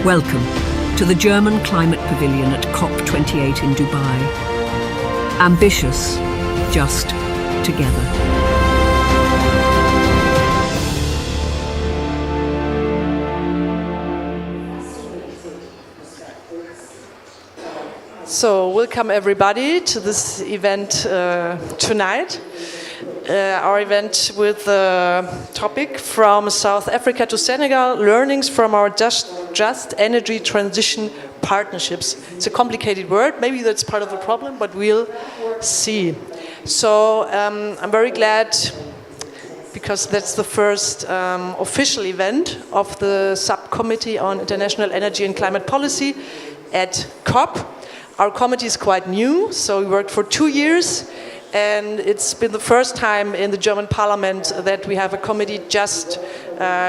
Welcome to the German Climate Pavilion at COP28 in Dubai. Ambitious, just together. So, welcome everybody to this event tonight. Our event with the topic From South Africa to Senegal, Learnings from our Just Energy Transition Partnerships. It's a complicated word, maybe that's part of the problem, but we'll see. So I'm very glad because that's the first official event of the Subcommittee on International Energy and Climate Policy at COP. Our committee is quite new, so we worked for 2 years. And it's been the first time in the German Parliament that we have a committee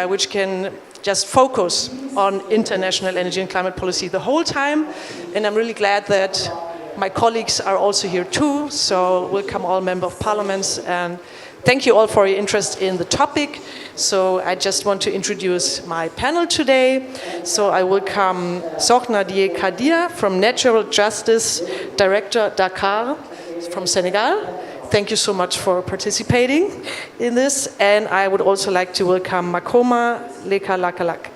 which can just focus on international energy and climate policy the whole time. And I'm really glad that my colleagues are also here too. So welcome all members of parliaments and thank you all for your interest in the topic. So I just want to introduce my panel today. So I welcome Sokhna Die Kadir from Natural Justice Director Dakar, from Senegal. Thank you so much for participating in this. And I would also like to welcome Makoma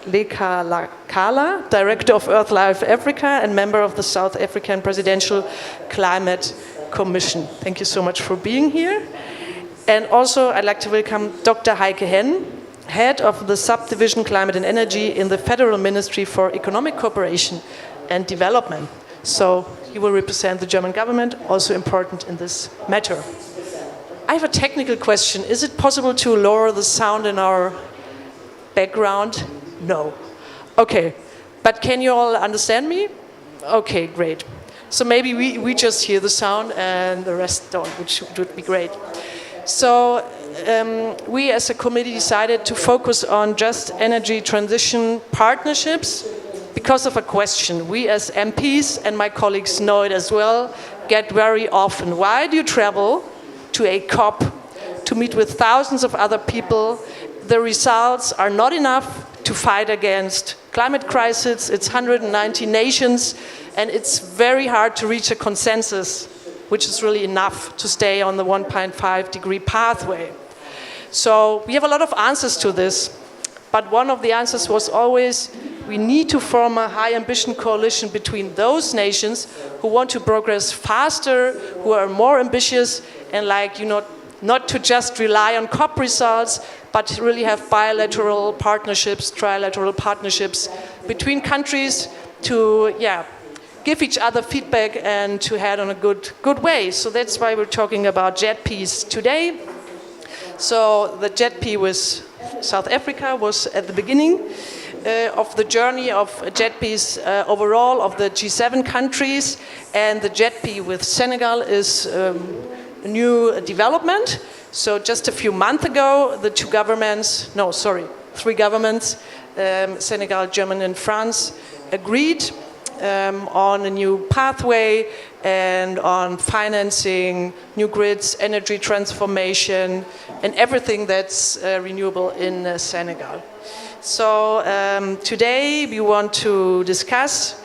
Lekalakala, Director of Earth Life Africa and member of the South African Presidential Climate Commission. Thank you so much for being here. And also I'd like to welcome Dr. Heike Henn, Head of the Subdivision Climate and Energy in the Federal Ministry for Economic Cooperation and Development. So you will represent the German government, also important in this matter. I have a technical question. Is it possible to lower the sound in our background? No. Okay. But can you all understand me? Okay, great. So maybe we just hear the sound and the rest don't, which would be great. So we as a committee decided to focus on just energy transition partnerships because of a question. We as MPs, and my colleagues know it as well, get very often. Why do you travel to a COP to meet with thousands of other people? The results are not enough to fight against climate crisis. It's 190 nations, and it's very hard to reach a consensus, which is really enough to stay on the 1.5 degree pathway. So we have a lot of answers to this, but one of the answers was always we need to form a high ambition coalition between those nations who want to progress faster, who are more ambitious, and not to just rely on COP results, but to really have bilateral partnerships, trilateral partnerships between countries to give each other feedback and to head on a good way. So that's why we're talking about JETPs today. So the JETP with South Africa was at the beginning of the journey of JETPs overall of the G7 countries, and the JETP with Senegal is a new development. So just a few months ago, the three governments, Senegal, Germany and France, agreed on a new pathway and on financing new grids, energy transformation, and everything that's renewable in Senegal. So today we want to discuss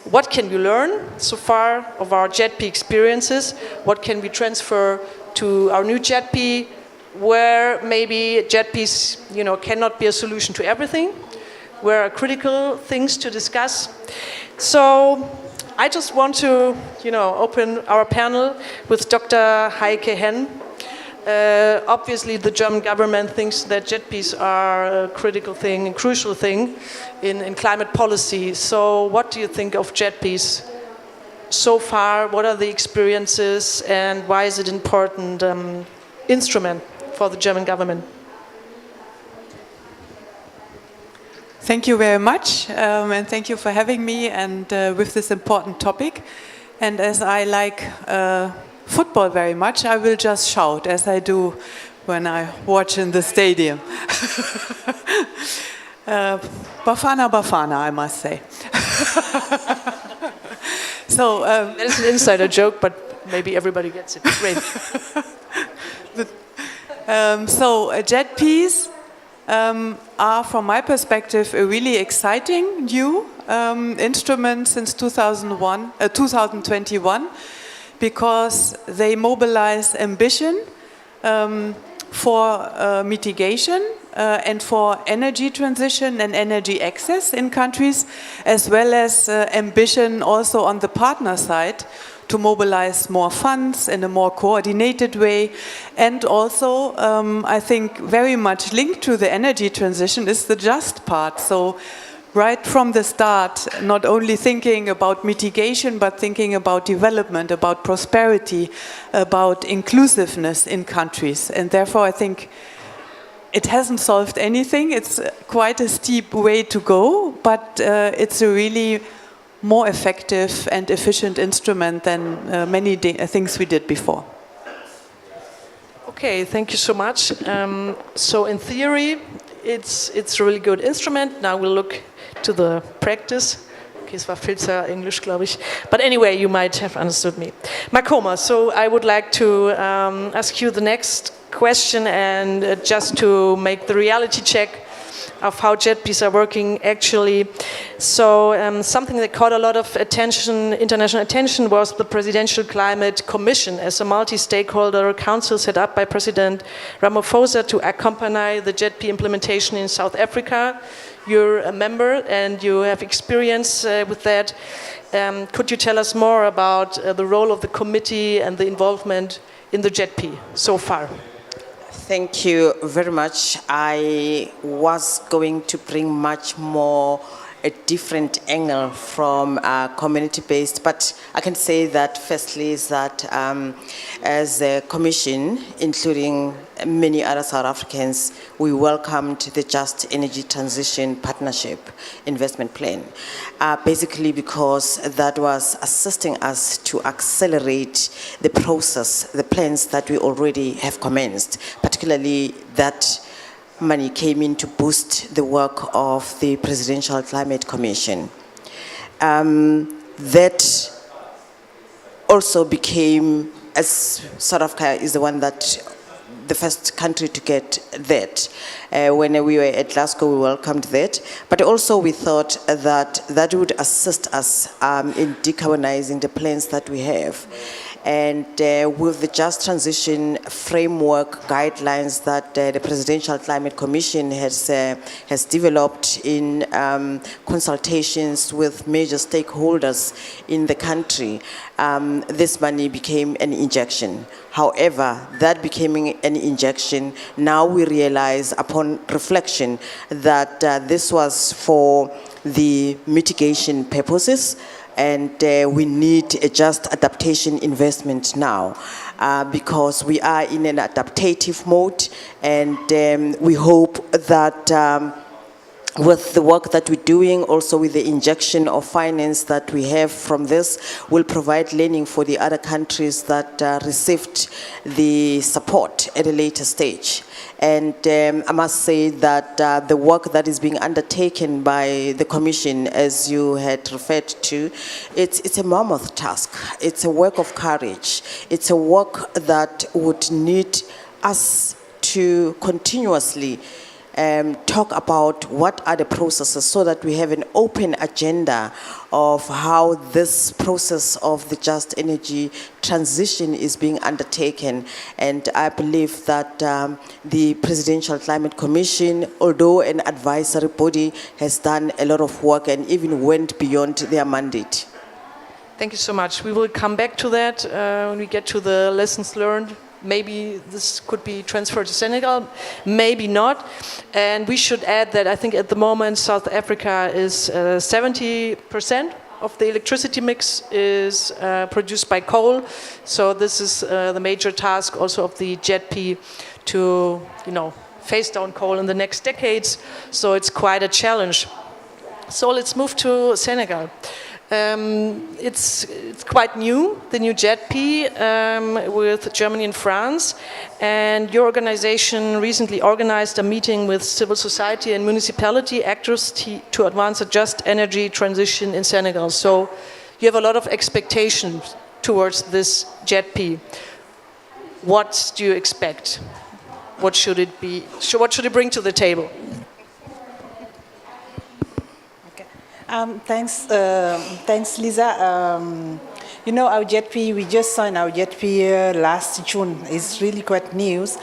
what can we learn so far of our JETP experiences, what can we transfer to our new JETP, where maybe JETPs cannot be a solution to everything, where are critical things to discuss. So I just want to open our panel with Dr. Heike Henn. Obviously, the German government thinks that JETPs are a critical thing, a crucial thing in climate policy. So what do you think of JETPs so far? What are the experiences and why is it an important instrument for the German government? Thank you very much, and thank you for having me and with this important topic. And as I like football very much, I will just shout as I do when I watch in the stadium. Bafana, Bafana, I must say. So that is an insider joke, but maybe everybody gets it. Great. So JETPs are, from my perspective, a really exciting new instrument since 2021 because they mobilize ambition for mitigation and for energy transition and energy access in countries, as well as ambition also on the partner side to mobilize more funds in a more coordinated way. And also, I think very much linked to the energy transition is the just part. So right from the start, not only thinking about mitigation, but thinking about development, about prosperity, about inclusiveness in countries. And therefore, I think it hasn't solved anything. It's quite a steep way to go, but it's a really more effective and efficient instrument than many things we did before. Okay, thank you so much. So in theory, it's a really good instrument. Now we'll look to the practice. Okay, es war Filzer Englisch, glaube ich. But anyway, you might have understood me. Makoma, so I would like to ask you the next question, and just to make the reality check of how JETPs are working actually. So something that caught a lot of attention, international attention, was the Presidential Climate Commission as a multi-stakeholder council set up by President Ramaphosa to accompany the JETP implementation in South Africa. You're a member and you have experience with that. Could you tell us more about the role of the committee and the involvement in the JETP so far? Thank you very much. I was going to bring much more a different angle from community-based, but I can say that firstly is that as a commission, including many other South Africans, we welcomed the Just Energy Transition Partnership Investment Plan, basically because that was assisting us to accelerate the process, the plans that we already have commenced, particularly that money came in to boost the work of the Presidential Climate Commission. That also became, as South Africa is the one that, the first country to get that. When we were at Glasgow, we welcomed that. But also we thought that that would assist us in decarbonizing the plans that we have. And with the Just Transition Framework guidelines that the Presidential Climate Commission has developed in consultations with major stakeholders in the country, this money became an injection. However, that becoming an injection, now we realize upon reflection that this was for the mitigation purposes, and we need a just adaptation investment now because we are in an adaptative mode, and we hope that with the work that we're doing, also with the injection of finance that we have from this, will provide learning for the other countries that received the support at a later stage. And I must say that the work that is being undertaken by the Commission, as you had referred to, it's a mammoth task. It's a work of courage. It's a work that would need us to continuously talk about what are the processes so that we have an open agenda of how this process of the just energy transition is being undertaken. And I believe that the Presidential Climate Commission, although an advisory body, has done a lot of work and even went beyond their mandate. Thank you so much. We will come back to that when we get to the lessons learned. Maybe this could be transferred to Senegal, maybe not. And we should add that I think at the moment South Africa is 70% of the electricity mix is produced by coal. So this is the major task also of the JETP to, phase down coal in the next decades. So it's quite a challenge. So let's move to Senegal. It's quite new, the new JETP with Germany and France, and your organization recently organized a meeting with civil society and municipality actors to advance a just energy transition in Senegal. So you have a lot of expectations towards this JETP. What do you expect? What should it be? What should it bring to the table? Thanks, Lisa. Our JETP, we just signed our JETP last June. It's really quite news.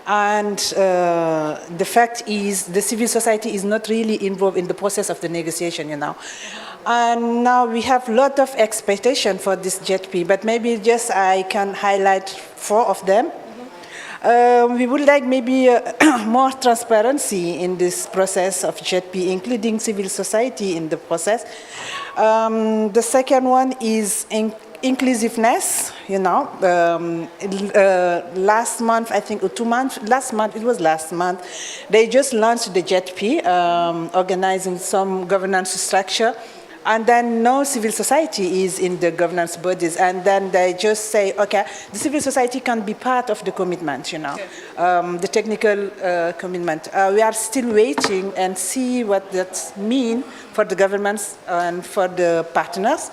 And the fact is the civil society is not really involved in the process of the negotiation, And now we have a lot of expectation for this JETP, but maybe just I can highlight 4 of them. We would like maybe more transparency in this process of JETP, including civil society in the process. The second one is inclusiveness, last month, I think, or 2 months, last month, they just launched the JETP, organizing some governance structure. And then no civil society is in the governance bodies. And then they just say, okay, the civil society can be part of the commitment, the technical commitment. We are still waiting and see what that means for the governments and for the partners.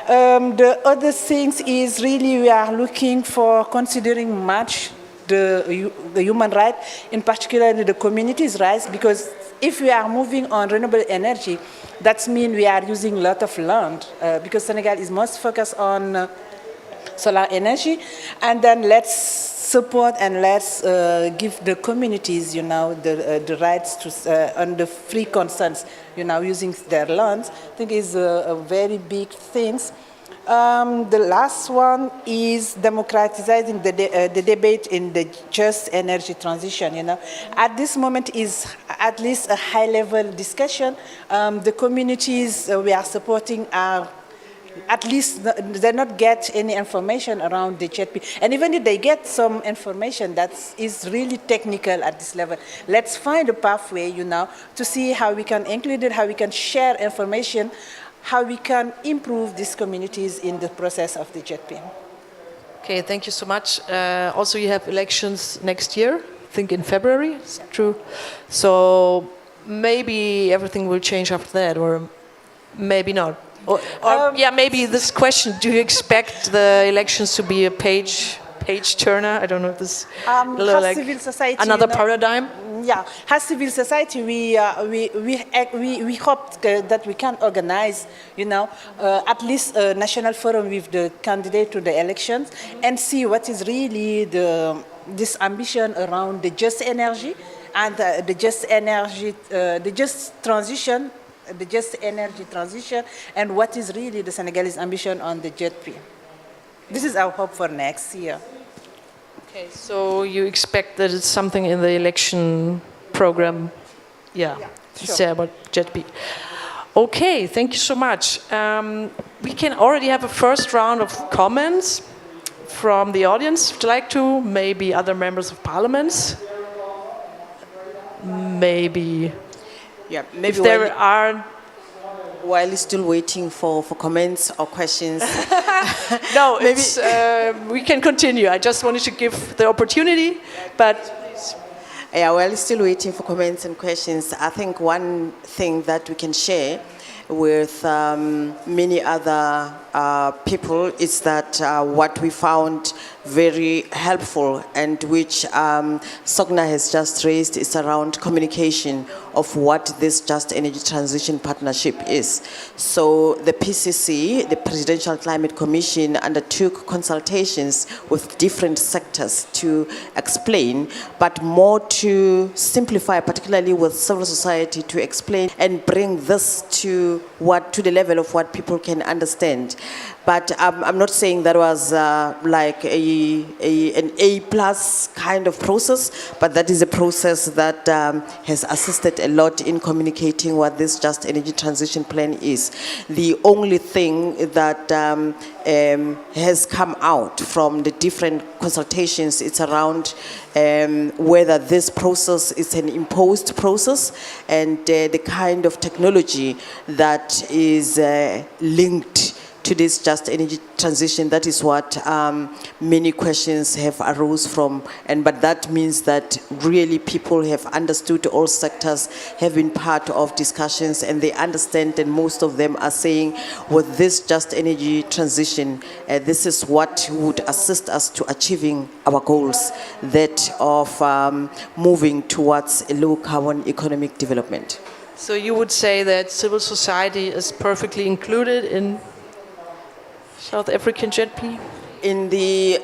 The other things is really we are looking for considering much the human right, in particular the communities' rights, because if we are moving on renewable energy, that means we are using a lot of land, because Senegal is most focused on solar energy, and then let's support and let's give the communities, the rights to on the free consents, using their lands. I think is a very big thing. The last one is democratizing the debate in the just energy transition. At this moment is at least a high-level discussion. The communities we are supporting are at least they not get any information around the JETP. And even if they get some information that is really technical at this level, let's find a pathway, to see how we can include it, how we can share information, how we can improve these communities in the process of the JETP. Okay, thank you so much. Also, you have elections next year, I think in February, it's true. So maybe everything will change after that, or maybe not. Or maybe this question, do you expect the elections to be a page turner? I don't know if this like civil society, another paradigm. Yeah, as civil society, we hope that we can organize, at least a national forum with the candidate to the elections and see what is really this ambition around the just energy and the just energy transition, and what is really the Senegalese ambition on the JETP. This is our hope for next year. Okay, so you expect that it's something in the election program, to say about JETP. Okay, thank you so much. We can already have a first round of comments from the audience. Would you like to? Maybe other members of parliament? Maybe. Yeah, maybe if there are. While still waiting for comments or questions. No, we can continue. I just wanted to give the opportunity, but. Yeah, while still waiting for comments and questions, I think one thing that we can share with many other people is that what we found very helpful and which Sogna has just raised is around communication of what this Just Energy Transition Partnership is. So the PCC, the Presidential Climate Commission, undertook consultations with different sectors to explain, but more to simplify, particularly with civil society, to explain and bring this to the level of what people can understand. But I'm not saying that was like an A+ kind of process, but that is a process that has assisted a lot in communicating what this Just Energy Transition Plan is. The only thing that has come out from the different consultations, it's around whether this process is an imposed process and the kind of technology that is linked to this Just Energy Transition. That is what many questions have arose from, but that means that really people have understood, all sectors have been part of discussions and they understand, and most of them are saying with this Just Energy Transition, this is what would assist us to achieving our goals, that of moving towards a low carbon economic development. So you would say that civil society is perfectly included in South African JETP? In the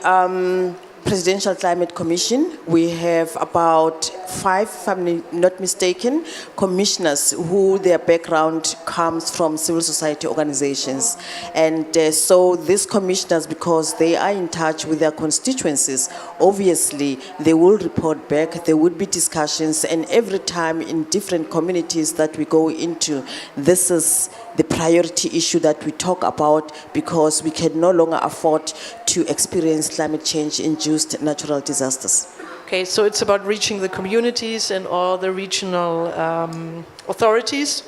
Presidential Climate Commission, we have about 5, if I'm not mistaken, commissioners who their background comes from civil society organizations. And so these commissioners, because they are in touch with their constituencies, obviously they will report back, there would be discussions, and every time in different communities that we go into, this is the priority issue that we talk about, because we can no longer afford to experience climate change-induced natural disasters. Okay, so it's about reaching the communities and all the regional authorities.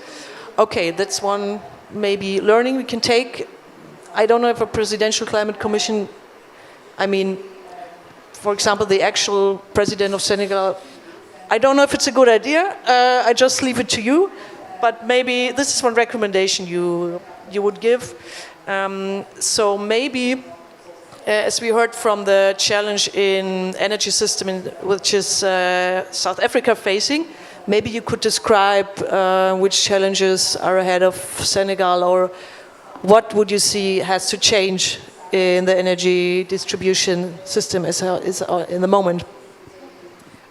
Okay, that's one maybe learning we can take. I don't know if a presidential climate commission, I mean, for example, the actual president of Senegal, I don't know if it's a good idea. I just leave it to you. But maybe this is one recommendation you would give. So maybe, as we heard from the challenge in energy system, which is South Africa facing, maybe you could describe which challenges are ahead of Senegal, or what would you see has to change in the energy distribution system as in the moment?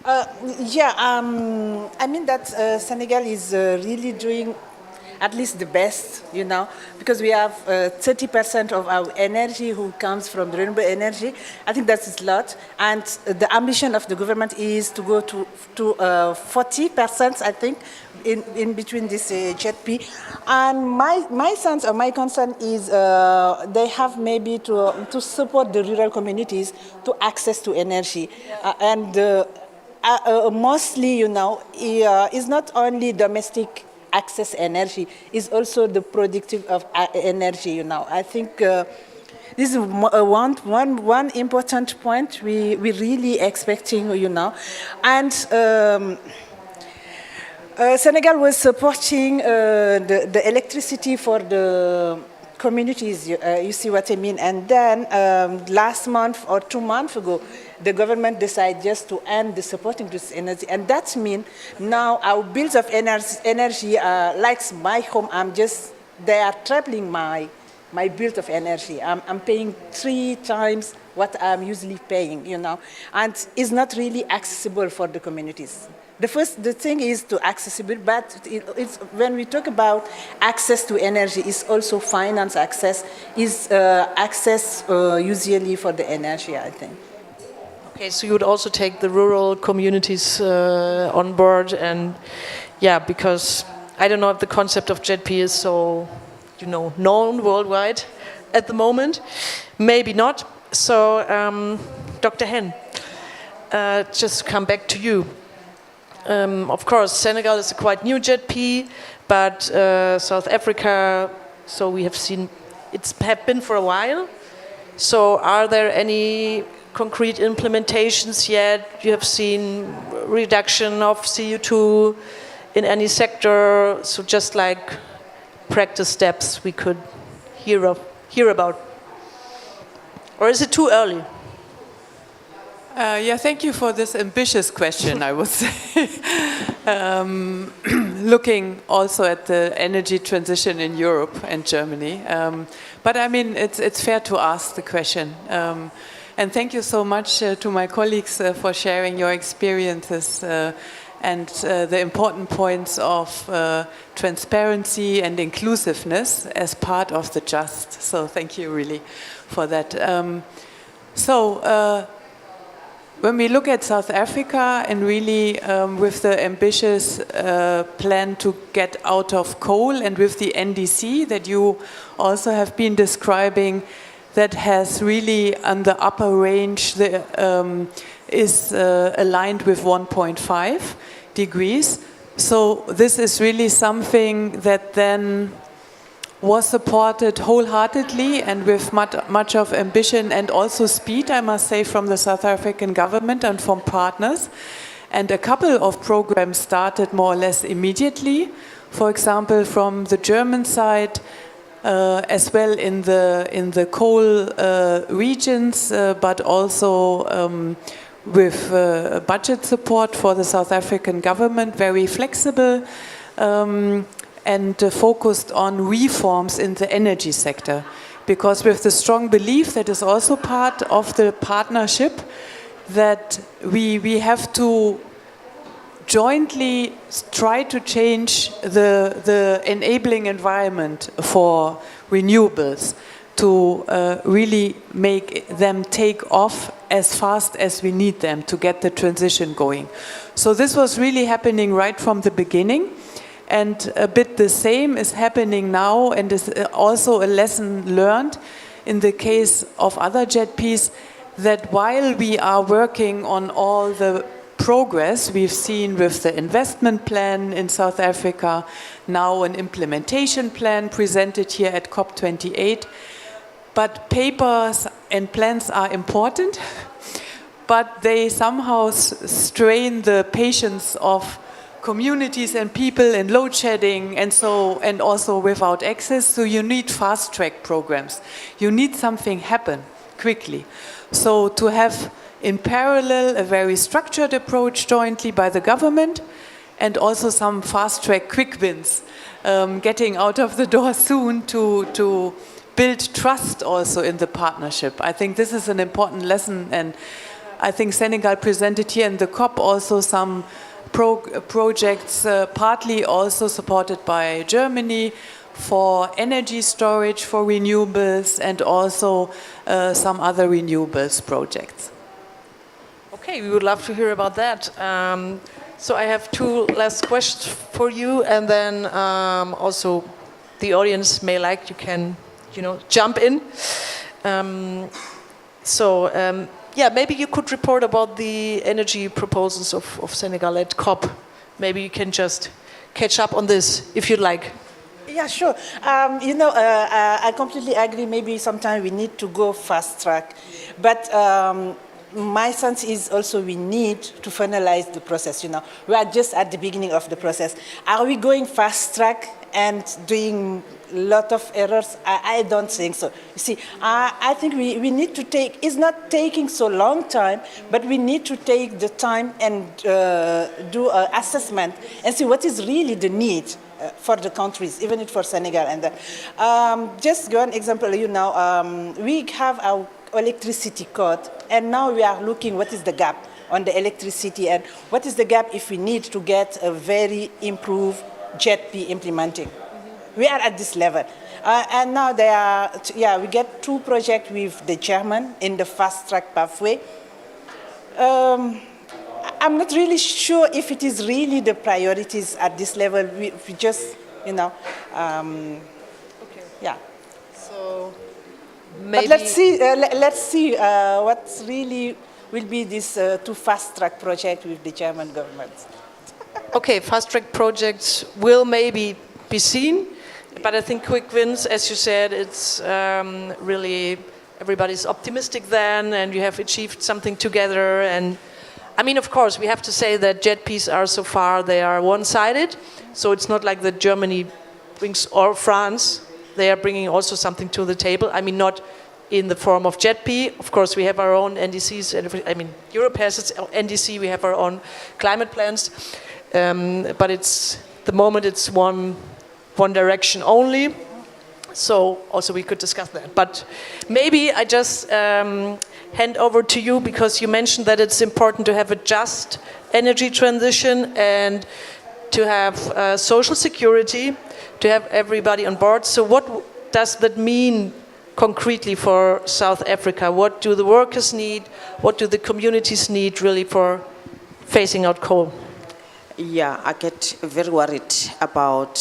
I mean that Senegal is really doing at least the best, you know, because we have 30% of our energy who comes from renewable energy. I think that's a lot. And the ambition of the government is to go to 40%, I think, in between this JETP. And my sense or my concern is they have maybe to support the rural communities to access to energy. Mostly, you know, it's not only domestic access energy, it's also the productive of energy, you know. I think this is one important point we really expecting, you know. And Senegal was supporting the electricity for the communities, you see what I mean. And then last month or 2 months ago, the government decided just to end the supporting this energy. And that means now our bills of energy like my home, they are tripling my bill of energy. I'm paying 3 times what I'm usually paying, you know. And it's not really accessible for the communities. The thing is to accessible, but it's when we talk about access to energy, it's also finance access, is access usually for the energy, I think. Okay, so you would also take the rural communities on board, and yeah, because I don't know if the concept of JETP is so, you know, known worldwide at the moment. Maybe not. So, Dr. Hen, just to come back to you. Of course, Senegal is a quite new JETP, but South Africa, so we have seen it's been for a while. So are there any concrete implementations yet? You have seen reduction of CO2 in any sector, so just like practice steps we could hear about. Or is it too early? Yeah, thank you for this ambitious question, I would say. Looking also at the energy transition in Europe and Germany. But I mean, it's fair to ask the question. And thank you so much to my colleagues for sharing your experiences and the important points of transparency and inclusiveness as part of the JUST. So thank you really for that. When we look at South Africa and really with the ambitious plan to get out of coal, and with the NDC that you also have been describing, that has really on the upper range is aligned with 1.5 degrees. So this is really something that then was supported wholeheartedly and with much of ambition and also speed, I must say, from the South African government and from partners. And a couple of programs started more or less immediately. For example, from the German side, as well in the coal regions, but also with budget support for the South African government, very flexible. and focused on reforms in the energy sector. Because with the strong belief that is also part of the partnership, that we have to jointly try to change the enabling environment for renewables to really make them take off as fast as we need them to get the transition going. So this was really happening right from the beginning. And a bit the same is happening now, and is also a lesson learned in the case of other JETPs, that while we are working on all the progress we've seen with the investment plan in South Africa, now an implementation plan presented here at COP28, but papers and plans are important, but they somehow strain the patience of communities and people in load shedding and also without access. So you need fast track programs. You need something happen quickly. So to have in parallel a very structured approach jointly by the government, and also some fast track quick wins, getting out of the door soon to build trust also in the partnership. I think this is an important lesson, and I think Senegal presented here in the COP also some projects, partly also supported by Germany, for energy storage, for renewables, and also some other renewables projects. Okay, we would love to hear about that. So I have two last questions for you, and then also the audience may like, you can, jump in. Yeah, maybe you could report about the energy proposals of Senegal at COP. Maybe you can just catch up on this, if you'd like. Yeah, sure. I completely agree. Maybe sometimes we need to go fast track. But my sense is also we need to finalize the process. We are just at the beginning of the process. Are we going fast track and doing a lot of errors? I don't think so. You see, I think we need to take, it's not taking so long time, but we need to take the time and do an assessment and see what is really the need for the countries, even for Senegal. And just one example, we have our electricity code, and now we are looking what is the gap on the electricity, and what is the gap if we need to get a very improved JETP implementing. We are at this level. And now we get 2 projects with the German in the fast track pathway. I'm not really sure if it is really the priorities at this level. We just, okay. Yeah. So maybe. But let's see what really will be this 2 fast track project with the German government. Okay, fast track projects will maybe be seen, but I think quick wins, as you said, it's really everybody's optimistic then, and you have achieved something together. And I mean, of course, we have to say that JETPs are so far, they are one-sided, so it's not like that Germany brings, or France, they are bringing also something to the table. I mean, not in the form of JETP. Of course, we have our own NDCs. I mean, Europe has its NDC, we have our own climate plans. But the moment it's one direction only. So also we could discuss that. But maybe I just hand over to you, because you mentioned that it's important to have a just energy transition and to have social security, to have everybody on board. So what does that mean concretely for South Africa? What do the workers need? What do the communities need really for phasing out coal? Yeah, I get very worried about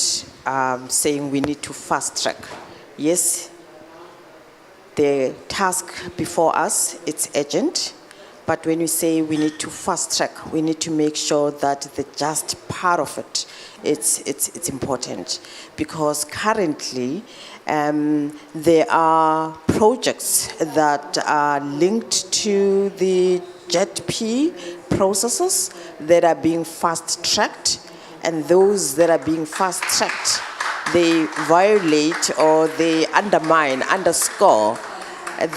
saying we need to fast track. Yes, the task before us, it's urgent, but when we say we need to fast track, we need to make sure that the just part of it, it's important, because currently there are projects that are linked to the JETP processes that are being fast-tracked, and those that are being fast-tracked, they violate or they underscore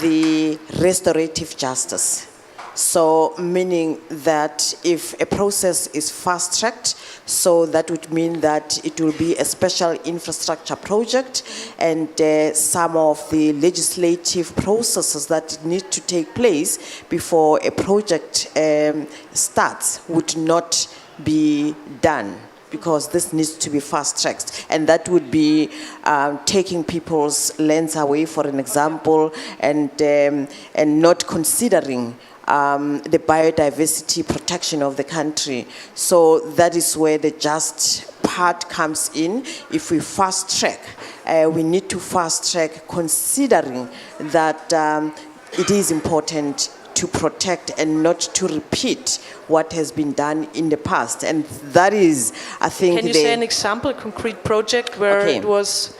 the restorative justice. So meaning that if a process is fast-tracked, so that would mean that it will be a special infrastructure project, and some of the legislative processes that need to take place before a project starts would not be done, because this needs to be fast-tracked. And that would be taking people's lands away, for an example, and not considering the biodiversity protection of the country. So that is where the just part comes in. If we fast-track, we need to fast-track considering that it is important to protect and not to repeat what has been done in the past. And that is, I think... Can you say an example, a concrete project where it was,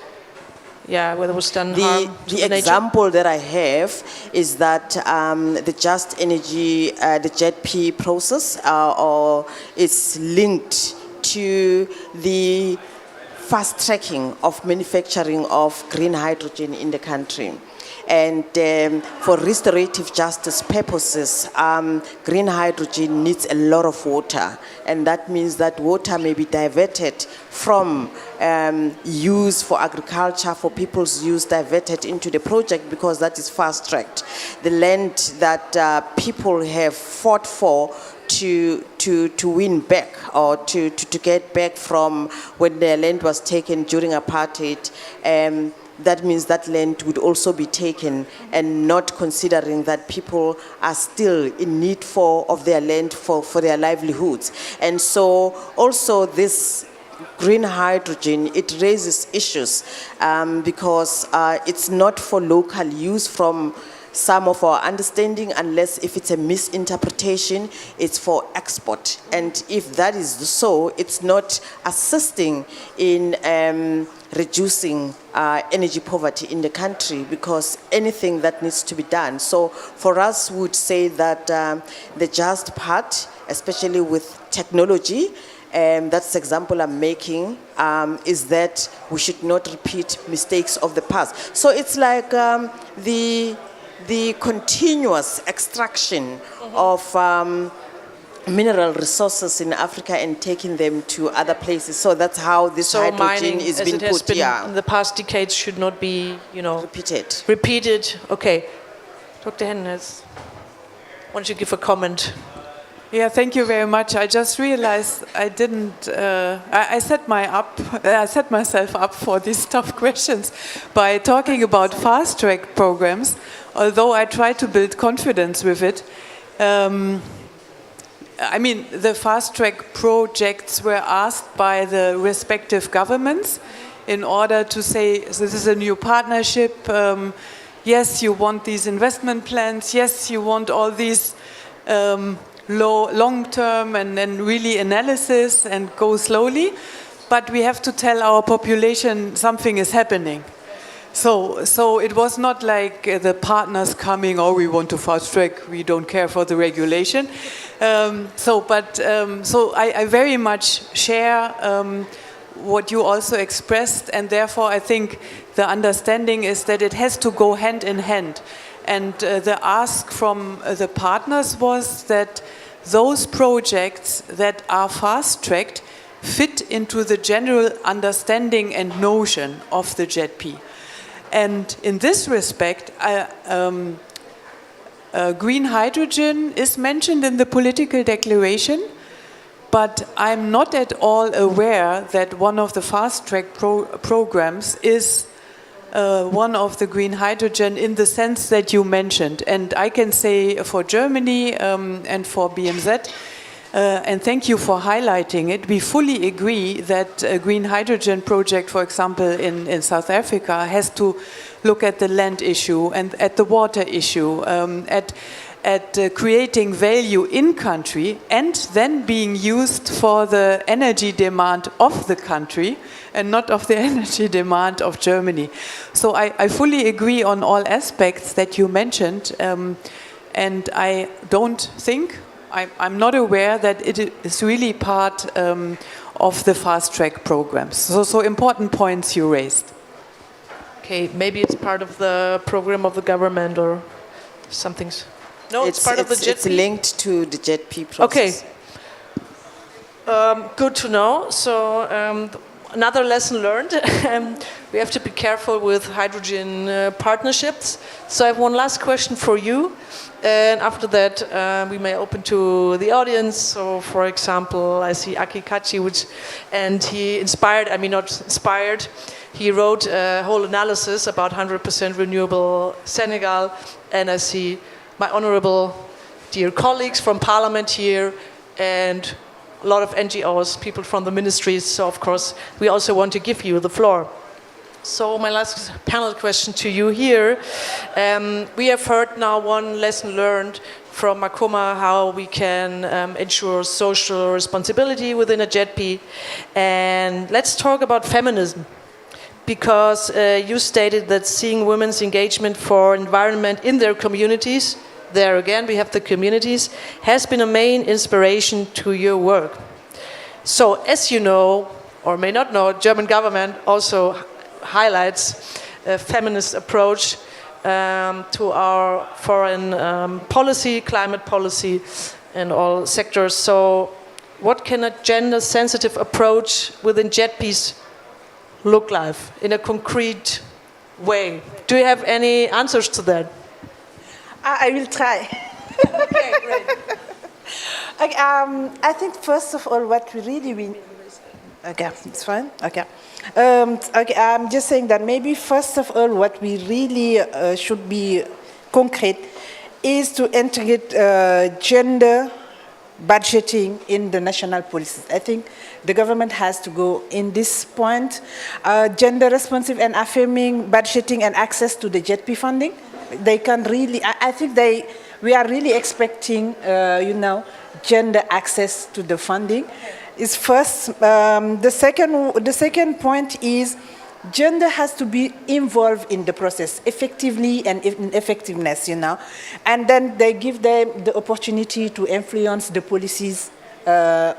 where there was done harm to the nature? example that I have is that the Just Energy, the JETP process, or is linked to the fast tracking of manufacturing of green hydrogen in the country. And for restorative justice purposes, green hydrogen needs a lot of water. And that means that water may be diverted from use for agriculture, for people's use, diverted into the project, because that is fast-tracked. The land that people have fought for to win back, or to get back from when their land was taken during apartheid, that means that land would also be taken, and not considering that people are still in need of their land for their livelihoods. And so also this green hydrogen, it raises issues because it's not for local use from some of our understanding, unless if it's a misinterpretation, it's for export. And if that is so, it's not assisting in reducing energy poverty in the country, because anything that needs to be done. So for us, we would say that the just part, especially with technology, that's the example I'm making, is that we should not repeat mistakes of the past. So it's like the continuous extraction of mineral resources in Africa and taking them to other places. So that's how this hydrogen mining, is as being it has put been here. in the past decades, should not be, repeated. Okay, Dr. Hennes, why don't you give a comment? Yeah, thank you very much. I just realized I didn't. I set myself up for these tough questions by talking about fast track programs. Although I try to build confidence with it. I mean, the fast track projects were asked by the respective governments in order to say, so this is a new partnership. Yes, you want these investment plans. Yes, you want all these long-term and then really analysis and go slowly. But we have to tell our population something is happening. So it was not like the partners coming, oh, we want to fast track, we don't care for the regulation. So I very much share what you also expressed, and therefore I think the understanding is that it has to go hand in hand. And the ask from the partners was that those projects that are fast-tracked fit into the general understanding and notion of the JETP. And in this respect, green hydrogen is mentioned in the political declaration, but I'm not at all aware that one of the fast-track programs is one of the green hydrogen in the sense that you mentioned. And I can say for Germany and for BMZ, and thank you for highlighting it, we fully agree that a green hydrogen project, for example, in South Africa, has to look at the land issue and at the water issue, at creating value in country and then being used for the energy demand of the country and not of the energy demand of Germany. So I fully agree on all aspects that you mentioned, and I don't think, I'm not aware that it is really part of the fast-track programs. So important points you raised. Okay, maybe it's part of the program of the government or something. No, it's part of the JETP? It's linked to the JETP process. Okay. Good to know. So another lesson learned. We have to be careful with hydrogen partnerships. So I have one last question for you. And after that, we may open to the audience. So, for example, I see Aki Kachi, and he inspired, I mean, not inspired, he wrote a whole analysis about 100% renewable Senegal. And I see my honorable dear colleagues from Parliament here, and a lot of NGOs, people from the ministries. So, of course, we also want to give you the floor. So my last panel question to you here. We have heard now one lesson learned from Makoma, how we can ensure social responsibility within a JETP. And let's talk about feminism. Because you stated that seeing women's engagement for environment in their communities, there again we have the communities, has been a main inspiration to your work. So as you know, or may not know, German government also highlights a feminist approach to our foreign policy, climate policy, and all sectors. So what can a gender-sensitive approach within JETPs look like in a concrete way? Do you have any answers to that? I will try. Okay, great. Okay, I think first of all, what we really mean. Okay, it's fine. Okay. Okay, I'm just saying that maybe first of all, what we really should be concrete is to integrate gender budgeting in the national policies. I think the government has to go in this point. Gender responsive and affirming budgeting and access to the JETP funding. They can really, I think we are really expecting, gender access to the funding. Is first. The second point is gender has to be involved in the process effectively and in effectiveness, and then they give them the opportunity to influence the policies. As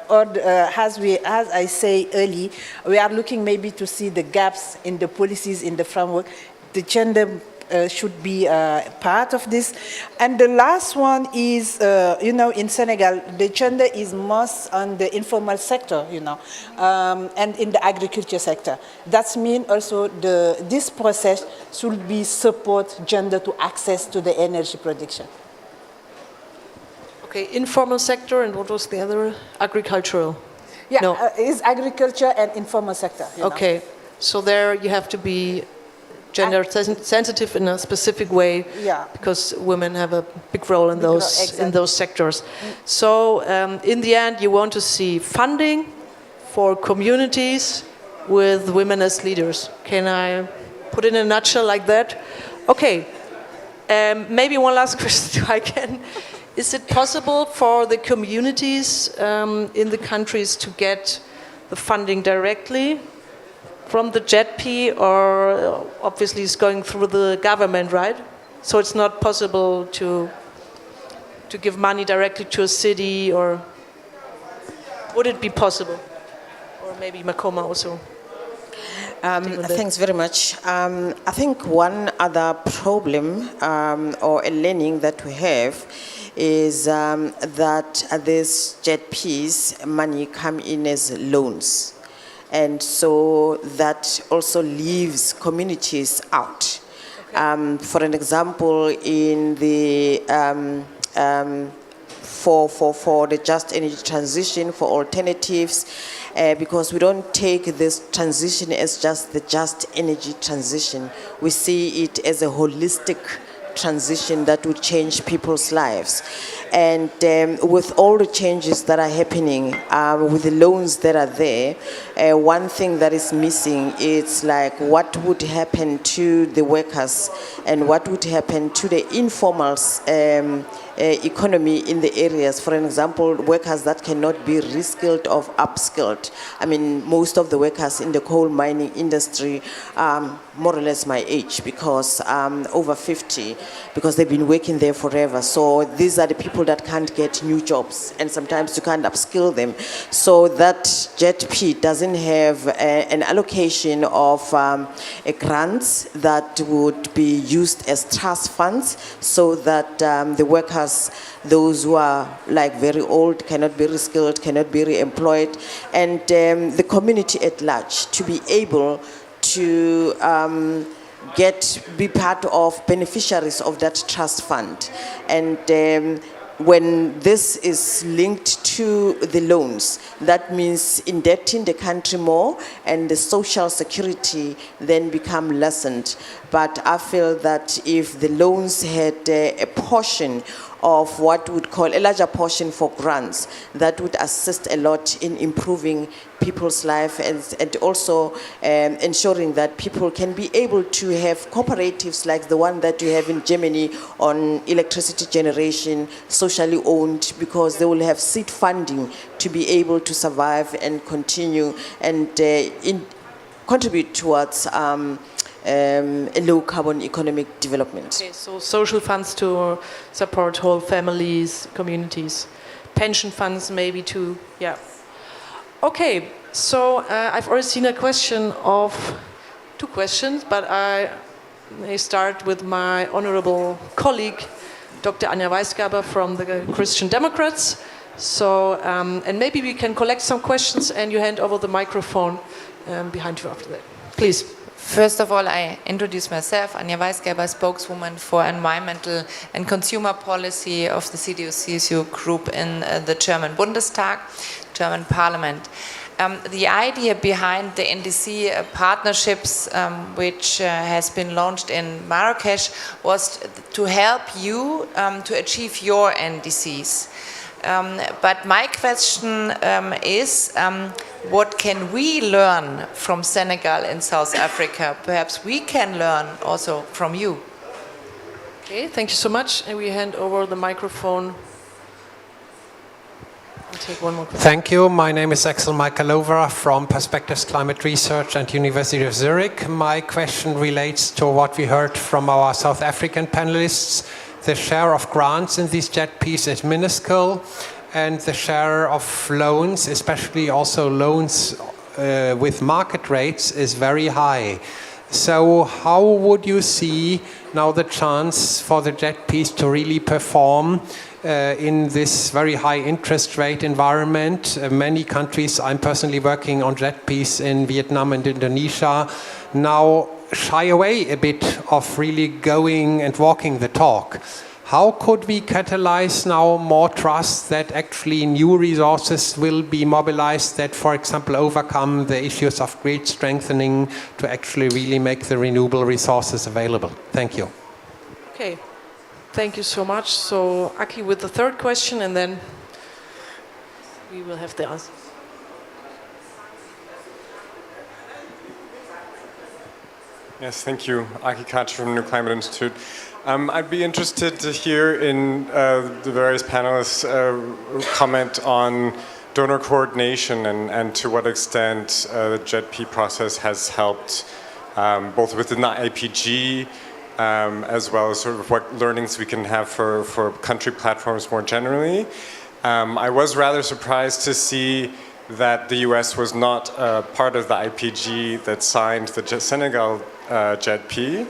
I say early, we are looking maybe to see the gaps in the policies in the framework. The gender should be part of this. And the last one is, in Senegal, the gender is most on the informal sector, and in the agriculture sector. That means also this process should be support gender to access to the energy production. Okay, informal sector, and what was the other? Agricultural. Yeah, no. It's agriculture and informal sector. Okay, so there you have to be gender sensitive in a specific way, because women have a big role in those sectors. So in the end, you want to see funding for communities with women as leaders. Can I put it in a nutshell like that? Okay. Maybe one last question, I can. Is it possible for the communities in the countries to get the funding directly from the JETP, or obviously it's going through the government, right? So it's not possible to give money directly to a city, or would it be possible? Or maybe Makoma also. Thanks very much. I think one other problem or a learning that we have is that this JETP's money come in as loans. And so that also leaves communities out. For an example, in the for the just energy transition, for alternatives, because we don't take this transition as just the just energy transition. We see it as a holistic transition that would change people's lives. And with all the changes that are happening, with the loans that are there, one thing that is missing is like what would happen to the workers and what would happen to the informal economy in the areas. For an example, workers that cannot be reskilled or upskilled. I mean, most of the workers in the coal mining industry are more or less my age, because over 50, because they've been working there forever. So these are the people that can't get new jobs, and sometimes you can't upskill them. So that JETP doesn't have an allocation of grants that would be used as trust funds, so that the workers workers, those who are like very old, cannot be reskilled, cannot be re-employed, and the community at large to be able to be part of beneficiaries of that trust fund. And when this is linked to the loans, that means indebting the country more, and the social security then become lessened. But I feel that if the loans had a portion of what we would call a larger portion for grants, that would assist a lot in improving people's life, and also ensuring that people can be able to have cooperatives like the one that you have in Germany on electricity generation, socially owned, because they will have seed funding to be able to survive and continue and contribute towards a low carbon economic development. Okay, so social funds to support whole families, communities, pension funds maybe too, yeah. Okay, so I've already seen a question of 2 questions, but I may start with my honorable colleague, Dr. Anja Weisgaber from the Christian Democrats. So, and maybe we can collect some questions and you hand over the microphone behind you after that. Please. First of all, I introduce myself, Anja Weisgaber, spokeswoman for environmental and consumer policy of the CDU-CSU group in the German Bundestag, German Parliament. The idea behind the NDC partnerships, which has been launched in Marrakesh, was to help you to achieve your NDCs. But my question is, what can we learn from Senegal and South Africa? Perhaps we can learn also from you. Okay, thank you so much. And we hand over the microphone. I'll take one more question. Thank you. My name is Axel Michaelova from Perspectives Climate Research at University of Zurich. My question relates to what we heard from our South African panelists. The share of grants in these JETPs is minuscule, and the share of loans, especially also loans with market rates, is very high. So how would you see now the chance for the JETPs to really perform in this very high interest rate environment? Many countries, I'm personally working on JETPs in Vietnam and Indonesia, now shy away a bit of really going and walking the talk. How could we catalyze now more trust that actually new resources will be mobilized that, for example, overcome the issues of grid strengthening to actually really make the renewable resources available? Thank you. Okay, thank you so much. So Aki with the 3rd question, and then we will have the answer. Yes, thank you. Aki Kac from New Climate Institute. I'd be interested to hear in the various panelists comment on donor coordination and to what extent the JETP process has helped both within the IPG as well as sort of what learnings we can have for country platforms more generally. I was rather surprised to see that the US was not part of the IPG that signed the Senegal JETP.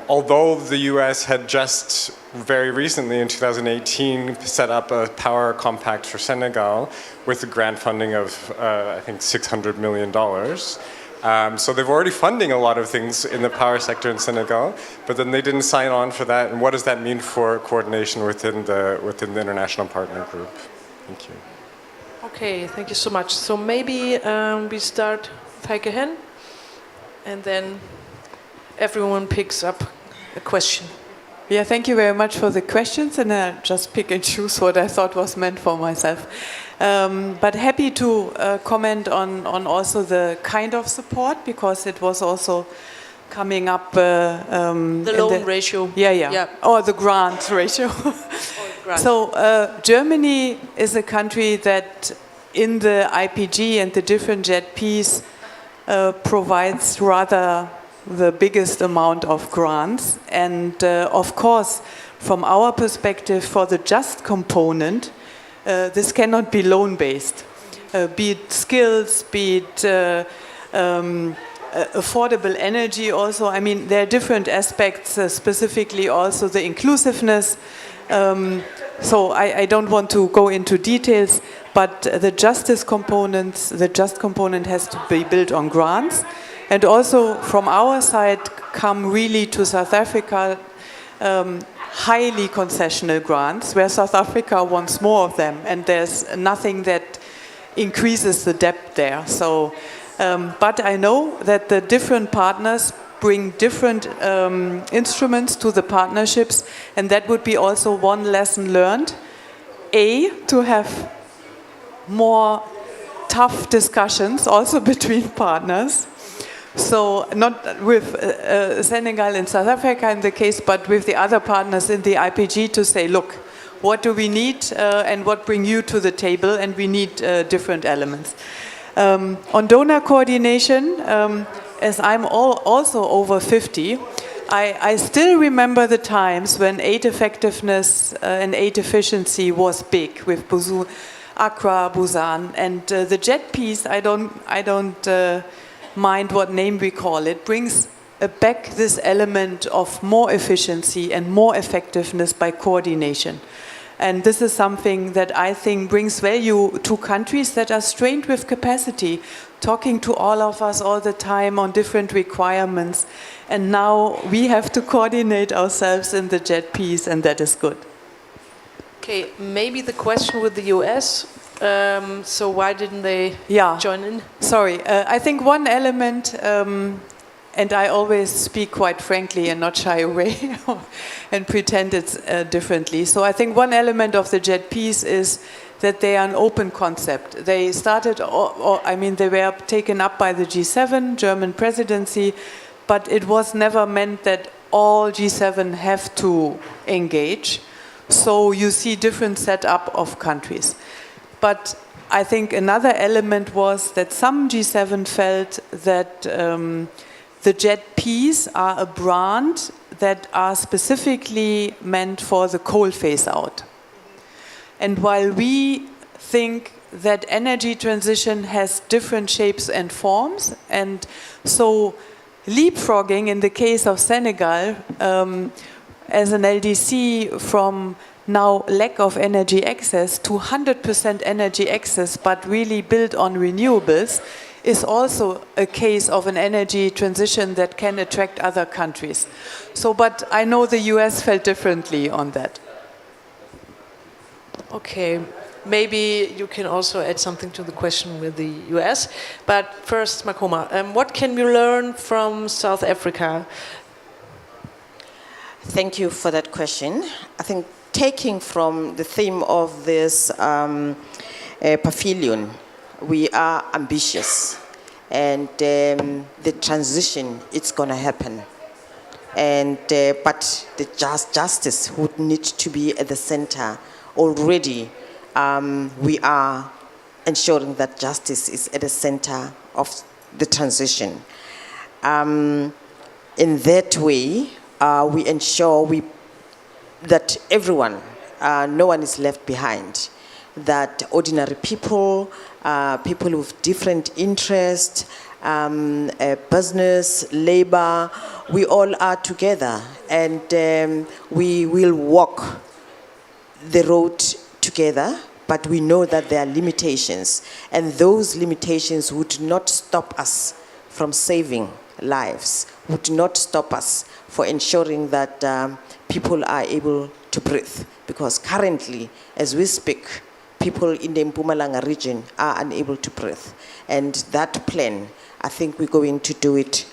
Although the US had just very recently in 2018 set up a power compact for Senegal with the grant funding of I think $600 million. So they've already funding a lot of things in the power sector in Senegal, but then they didn't sign on for that. And what does that mean for coordination within the international partner group? Thank you. Okay, thank you so much. So maybe we start with Heike Hen, and then everyone picks up a question. Yeah, thank you very much for the questions, and I'll just pick and choose what I thought was meant for myself. But happy to comment on also the kind of support, because it was also coming up. The loan ratio. Yeah. Or the grant ratio. So Germany is a country that in the IPG and the different JETPs provides rather the biggest amount of grants. And of course, from our perspective, for the just component, this cannot be loan-based. Be it skills, be it affordable energy also. I mean, there are different aspects, specifically also the inclusiveness So I don't want to go into details, but the just component has to be built on grants. And also from our side come really to South Africa highly concessional grants, where South Africa wants more of them, and there's nothing that increases the debt there. So, but I know that the different partners bring different instruments to the partnerships, and that would be also one lesson learned. To have more tough discussions also between partners. So not with Senegal and South Africa in the case, but with the other partners in the IPG to say, look, what do we need and what bring you to the table, and we need different elements. On donor coordination, as I'm also over 50, I still remember the times when aid effectiveness and aid efficiency was big with Accra, Busan, and the JET piece, I don't mind what name we call it, brings back this element of more efficiency and more effectiveness by coordination. And this is something that I think brings value to countries that are strained with capacity, talking to all of us all the time on different requirements. And now we have to coordinate ourselves in the JET piece, and that is good. Okay, maybe the question with the US. So why didn't they join in? Sorry, I think one element, and I always speak quite frankly and not shy away and pretend it's differently. So I think one element of the JET piece is that they are an open concept. They started, they were taken up by the G7, German presidency, but it was never meant that all G7 have to engage. So you see different setup of countries. But I think another element was that some G7 felt that the JET Ps are a brand that are specifically meant for the coal phase out. And while we think that energy transition has different shapes and forms, and so leapfrogging in the case of Senegal as an LDC from now lack of energy access to 100% energy access, but really built on renewables, is also a case of an energy transition that can attract other countries. So, but I know the US felt differently on that. Okay, maybe you can also add something to the question with the US. But first, Makoma, what can we learn from South Africa? Thank you for that question. I think taking from the theme of this pavilion, we are ambitious, and the transition, it's going to happen. And but the justice would need to be at the center. Already, we are ensuring that justice is at the center of the transition. In that way, we ensure that everyone, no one is left behind, that ordinary people, people with different interests, business, labor, we all are together, and we will walk the road together, but we know that there are limitations, and those limitations would not stop us from saving lives, would not stop us for ensuring that people are able to breathe, because currently, as we speak, people in the Mpumalanga region are unable to breathe. And that plan, I think we're going to do it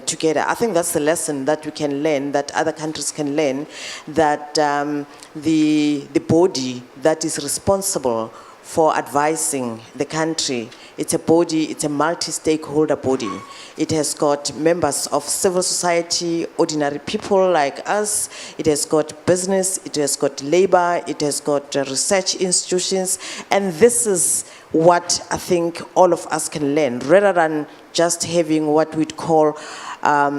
together. I think that's the lesson that we can learn, that other countries can learn, that the body that is responsible for advising the country, it's a body, it's a multi-stakeholder body. It has got members of civil society, ordinary people like us. It has got business, it has got labor, it has got research institutions. And this is what I think all of us can learn, rather than just having what we'd call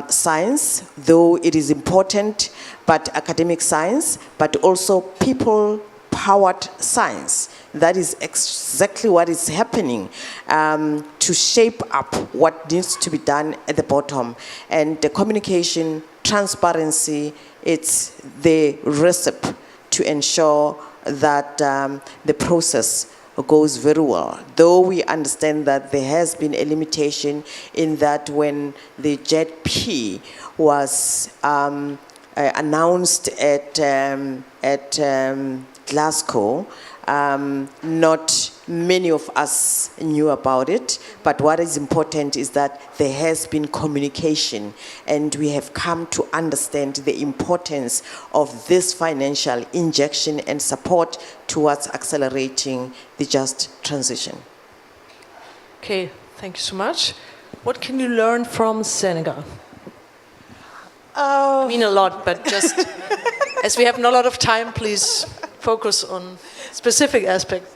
science, though it is important, but academic science, but also people-powered science. That is exactly what is happening to shape up what needs to be done at the bottom. And the communication, transparency, it's the recipe to ensure that the process goes very well. Though we understand that there has been a limitation in that when the JP was announced at Glasgow, not many of us knew about it, but what is important is that there has been communication, and we have come to understand the importance of this financial injection and support towards accelerating the just transition. Okay, thank you so much. What can you learn from Senegal? I mean a lot, but just as we have not a lot of time, please focus on specific aspects.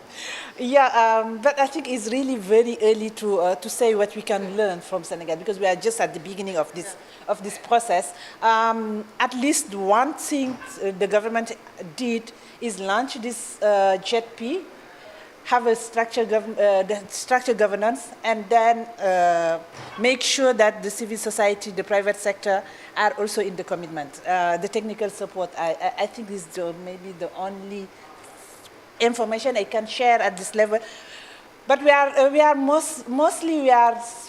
Yeah, but I think it's really very early to say what we can learn from Senegal, because we are just at the beginning of this process. At least one thing the government did is launch this JETP, have a structured governance, and then make sure that the civil society, the private sector, are also in the commitment. The technical support, I think, is maybe the only information I can share at this level. But we are mostly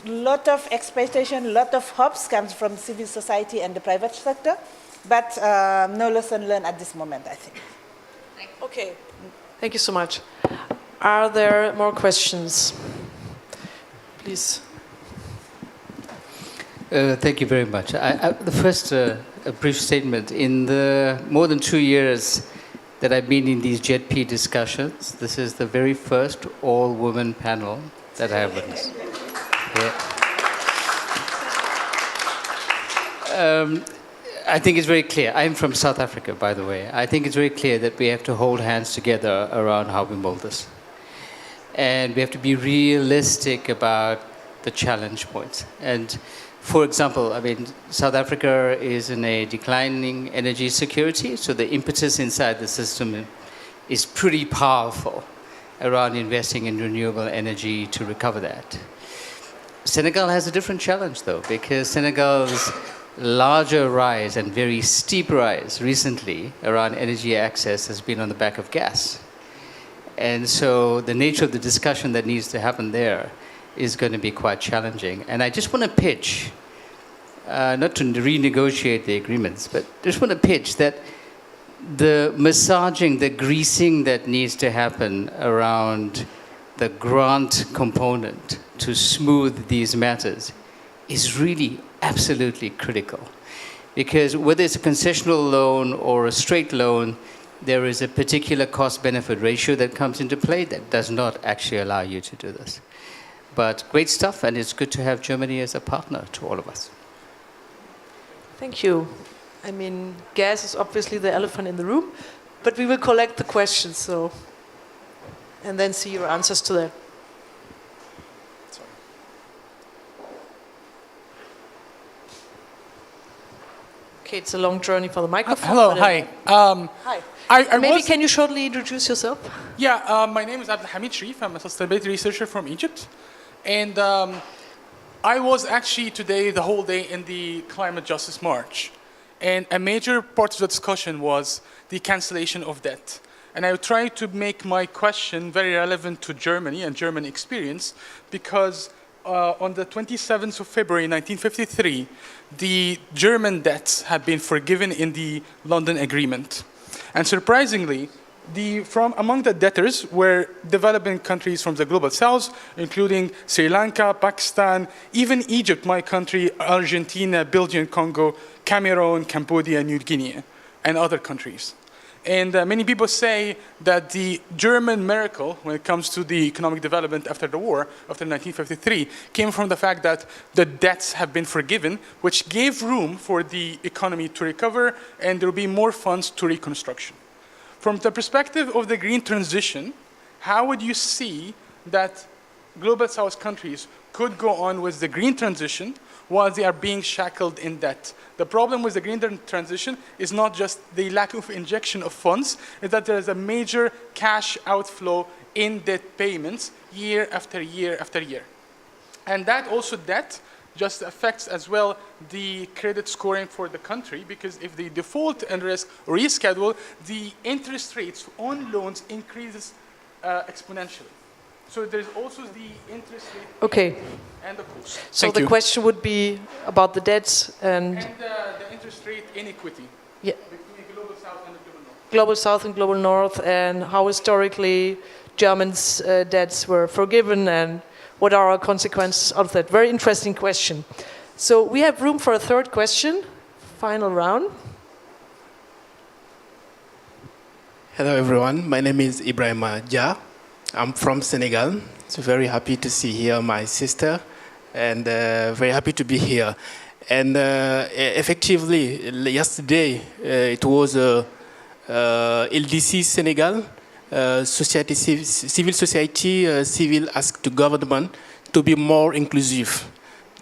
lot of expectation, lot of hopes comes from civil society and the private sector, but no lesson learned at this moment, I think. Okay, thank you so much. Are there more questions? Please. Thank you very much. The first, a brief statement. In the more than 2 years that I've been in these JETP discussions, this is the very first all-woman panel that I have witnessed. Yeah. I think it's very clear. I'm from South Africa, by the way. I think it's very clear that we have to hold hands together around how we mold this. And we have to be realistic about the challenge points. And for example, I mean, South Africa is in a declining energy security, so the impetus inside the system is pretty powerful around investing in renewable energy to recover that. Senegal has a different challenge, though, because Senegal's larger rise and very steep rise recently around energy access has been on the back of gas. And so the nature of the discussion that needs to happen there is going to be quite challenging. And I just want to pitch, not to renegotiate the agreements, but just want to pitch that the massaging, the greasing that needs to happen around the grant component to smooth these matters is really absolutely critical. Because whether it's a concessional loan or a straight loan, there is a particular cost-benefit ratio that comes into play that does not actually allow you to do this. But great stuff, and it's good to have Germany as a partner to all of us. Thank you. I mean, gas is obviously the elephant in the room, but we will collect the questions, so, and then see your answers to that. Okay, it's a long journey for the microphone. Hello, hi. Hi. Maybe can you shortly introduce yourself? Yeah, my name is Abdelhamid Sharif. I'm a sustainability researcher from Egypt. And I was actually today, the whole day, in the Climate Justice March. And a major part of the discussion was the cancellation of debt. And I tried to make my question very relevant to Germany and German experience, because on the 27th of February 1953, the German debts had been forgiven in the London Agreement. And surprisingly, from among the debtors were developing countries from the global south, including Sri Lanka, Pakistan, even Egypt, my country, Argentina, Belgium, Congo, Cameroon, Cambodia, New Guinea, and other countries. And many people say that the German miracle, when it comes to the economic development after the war, after 1953, came from the fact that the debts have been forgiven, which gave room for the economy to recover, and there will be more funds to reconstruction. From the perspective of the green transition, how would you see that global south countries could go on with the green transition while they are being shackled in debt? The problem with the green transition is not just the lack of injection of funds, it's that there is a major cash outflow in debt payments year after year after year. And that also debt just affects as well the credit scoring for the country, because if they default and reschedule, the interest rates on loans increases exponentially. So there's also the interest rate Okay. and the cost. So Thank the you. question would be about the debts and And the interest rate inequity yeah, between the global south and the global north. global south and global north, and how historically Germans' debts were forgiven and what are our consequences of that. Very interesting question. So we have room for a third question, final round. Hello everyone, my name is Ibrahim Jah. I'm from Senegal. So very happy to see here my sister and very happy to be here. And effectively, yesterday it was LDC Senegal, civil society, civil asked the government to be more inclusive,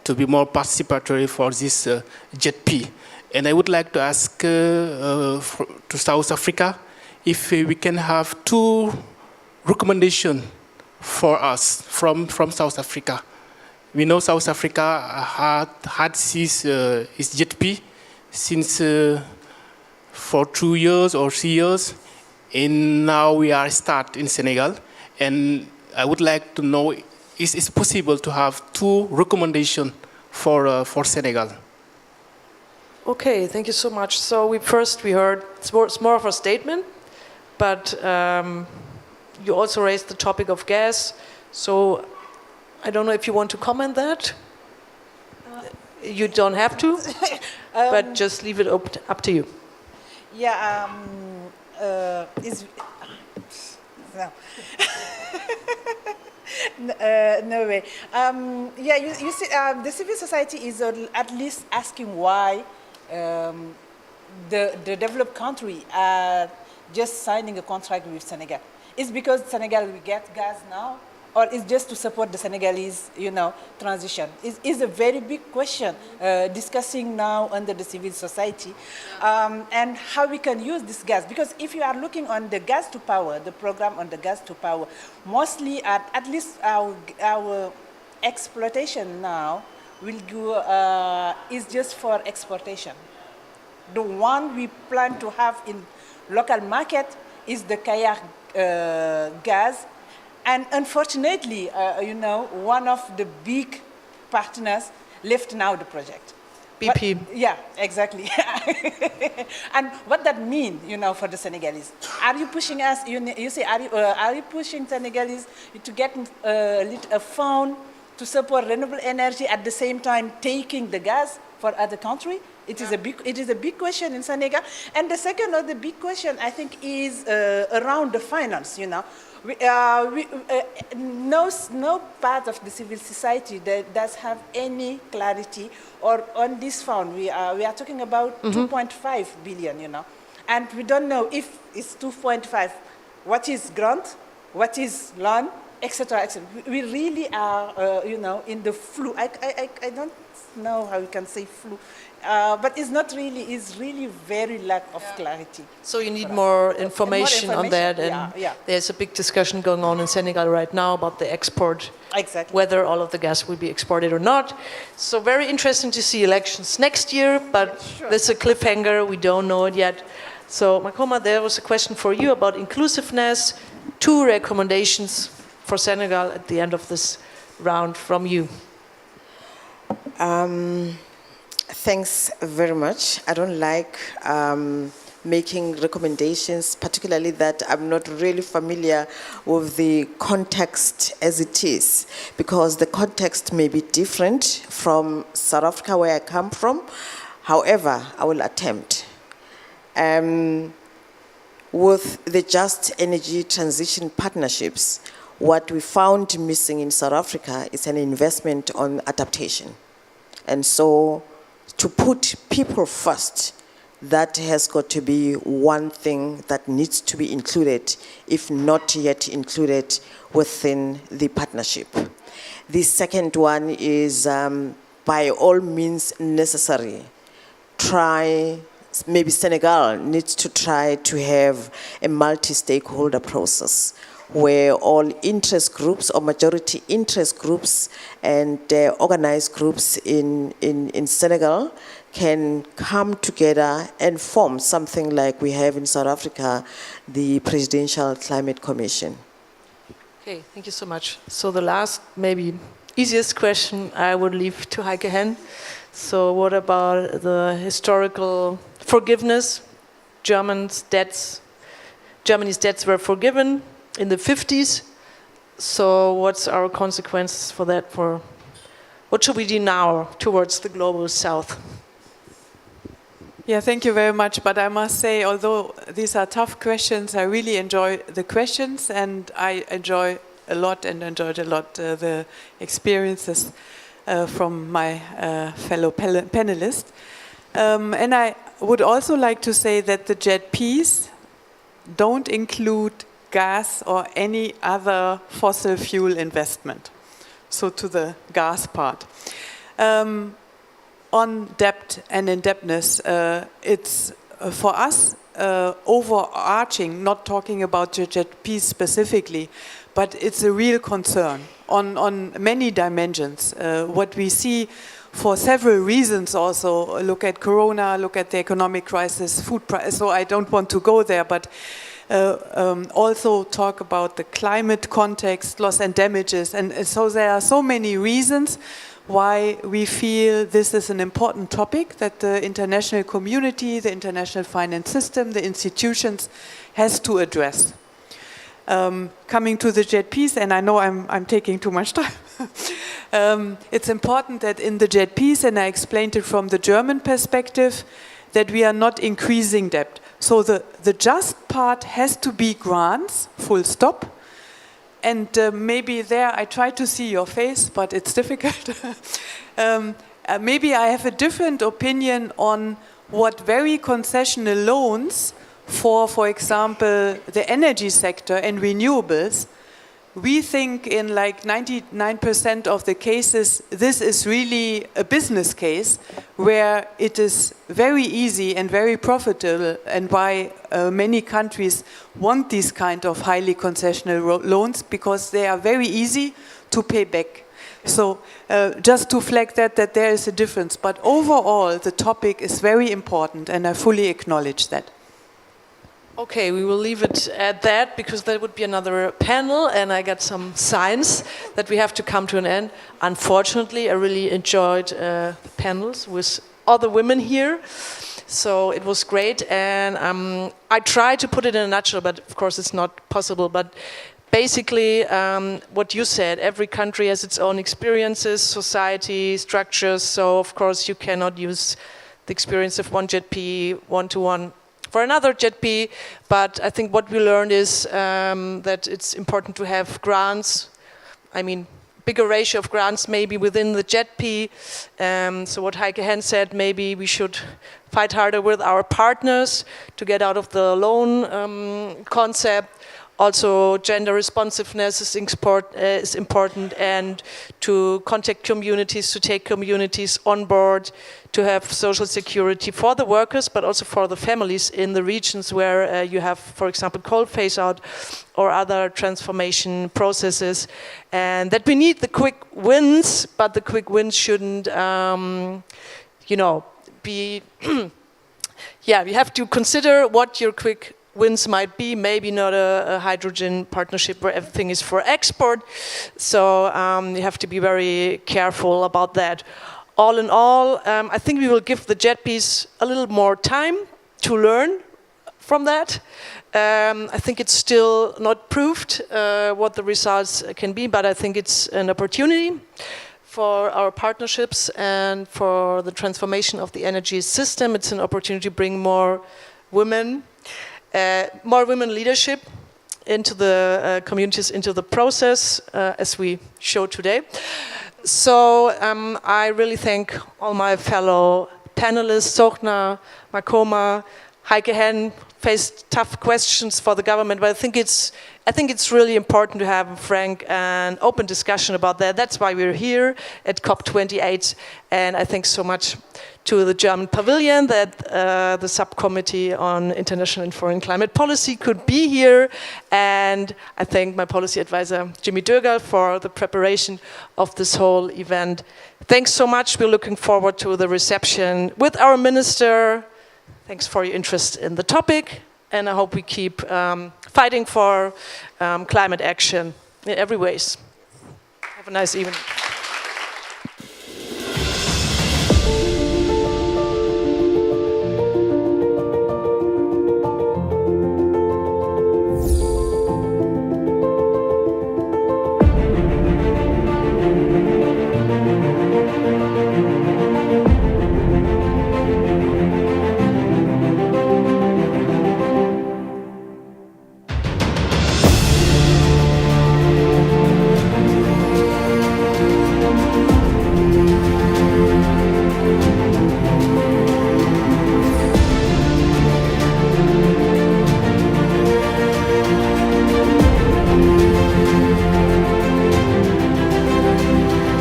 to be more participatory for this JETP. And I would like to ask to South Africa if we can have two recommendations for us from South Africa. We know South Africa had his JETP since for 2 years or 3 years, and now we are start in Senegal. And I would like to know, is it possible to have two recommendations for Senegal? Okay, thank you so much. So we heard, it's more of a statement, but you also raised the topic of gas. So I don't know if you want to comment that. You don't have to, but just leave it up to you. Yeah, no way. Yeah, you see, the civil society is at least asking why the developed country are just signing a contract with Senegal. Is because Senegal will get gas now, or is just to support the Senegalese, transition? Is a very big question discussing now under the civil society, and how we can use this gas. Because if you are looking on the gas to power, the program on the gas to power, mostly at least our exploitation now will go is just for exportation. The one we plan to have in local market is the Kayar gas. And unfortunately, one of the big partners left now the project. BP. But, yeah, exactly. And what that means, for the Senegalese? Are you pushing us? You say, are you pushing Senegalese to get a fund to support renewable energy at the same time taking the gas for other countries? It is a big question in Senegal. And the second of the big question, I think, is around the finance. No part of the civil society that does have any clarity or on this fund. We are talking about 2.5 billion, and we don't know if it's 2.5. What is grant? What is loan? Etc. etc. We really are, in the flu. I don't know how you can say flu. But it's not really, it's really very lack of clarity. So you need more information on that, and there's a big discussion going on in Senegal right now about the export, whether all of the gas will be exported or not. So very interesting to see elections next year, but there's a cliffhanger, we don't know it yet. So Makoma, there was a question for you about inclusiveness, 2 recommendations for Senegal at the end of this round from you. Thanks very much. I don't like making recommendations, particularly that I'm not really familiar with the context as it is, because the context may be different from South Africa, where I come from. However, I will attempt. With the Just Energy Transition Partnerships, what we found missing in South Africa is an investment on adaptation. And so, to put people first, that has got to be one thing that needs to be included, if not yet included within the partnership. The second one is, by all means necessary, maybe Senegal needs to try to have a multi-stakeholder process where all interest groups or majority interest groups and organized groups in Senegal can come together and form something like we have in South Africa, the Presidential Climate Commission. Okay, thank you so much. So the last, maybe easiest question I would leave to Heike Henn. So what about the historical forgiveness? Germany's debts were forgiven in the 50s. So what's our consequences for that? For what should we do now towards the global south? Yeah, thank you very much. But I must say, although these are tough questions, I really enjoy the questions, and I enjoyed a lot the experiences from my fellow panelists. And I would also like to say that the JETPs don't include gas or any other fossil fuel investment. So to the gas part. On debt and indebtedness, it's for us overarching, not talking about the JETPs specifically, but it's a real concern on many dimensions. What we see for several reasons also, look at Corona, look at the economic crisis, food price, so I don't want to go there, but also talk about the climate context, loss and damages, and so there are so many reasons why we feel this is an important topic that the international community, the international finance system, the institutions has to address. Coming to the JETPs, and I know I'm taking too much time. It's important that in the JETPs, and I explained it from the German perspective, that we are not increasing debt. So the just part has to be grants, full stop. And maybe there I try to see your face, but it's difficult. Maybe I have a different opinion on what very concessional loans for example, the energy sector and renewables. We think in like 99% of the cases, this is really a business case where it is very easy and very profitable, and why many countries want these kind of highly concessional loans, because they are very easy to pay back. So just to flag that there is a difference. But overall, the topic is very important, and I fully acknowledge that. Okay, we will leave it at that, because that would be another panel, and I got some signs that we have to come to an end. Unfortunately, I really enjoyed the panels with other women here, so it was great, and I tried to put it in a nutshell, but of course it's not possible. But basically, what you said, every country has its own experiences, society, structures, so of course you cannot use the experience of one JETP one-to-one for another JETP, but I think what we learned is that it's important to have grants. I mean, bigger ratio of grants maybe within the JETP. So what Heike Henn said, maybe we should fight harder with our partners to get out of the loan concept. Also, gender responsiveness is important, and to contact communities, to take communities on board, to have social security for the workers, but also for the families in the regions where you have, for example, coal phase out or other transformation processes. And that we need the quick wins, but the quick wins shouldn't, be... Yeah, you have to consider what your quick wins might be, maybe not a hydrogen partnership where everything is for export. So you have to be very careful about that. All in all, I think we will give the JETPs a little more time to learn from that. I think it's still not proved what the results can be, but I think it's an opportunity for our partnerships and for the transformation of the energy system. It's an opportunity to bring more women leadership into the communities, into the process, as we showed today. So I really thank all my fellow panelists, Sochna, Makoma, Heike Henn, faced tough questions for the government, but I think it's I think it's really important to have a frank and open discussion about that. That's why we're here at COP28, and I thank so much to the German Pavilion that the subcommittee on international and foreign climate policy could be here, and I thank my policy advisor Jimmy Dögerl for the preparation of this whole event. Thanks so much. We're looking forward to the reception with our minister. Thanks for your interest in the topic, and I hope we keep fighting for climate action in every ways. Have a nice evening.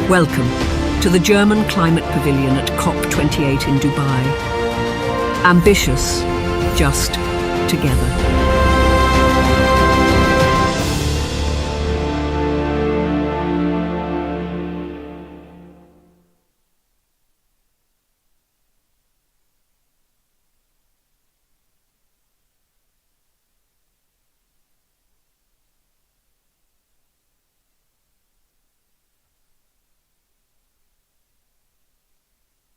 Welcome to the German Climate Pavilion at COP28 in Dubai. Ambitious, just together.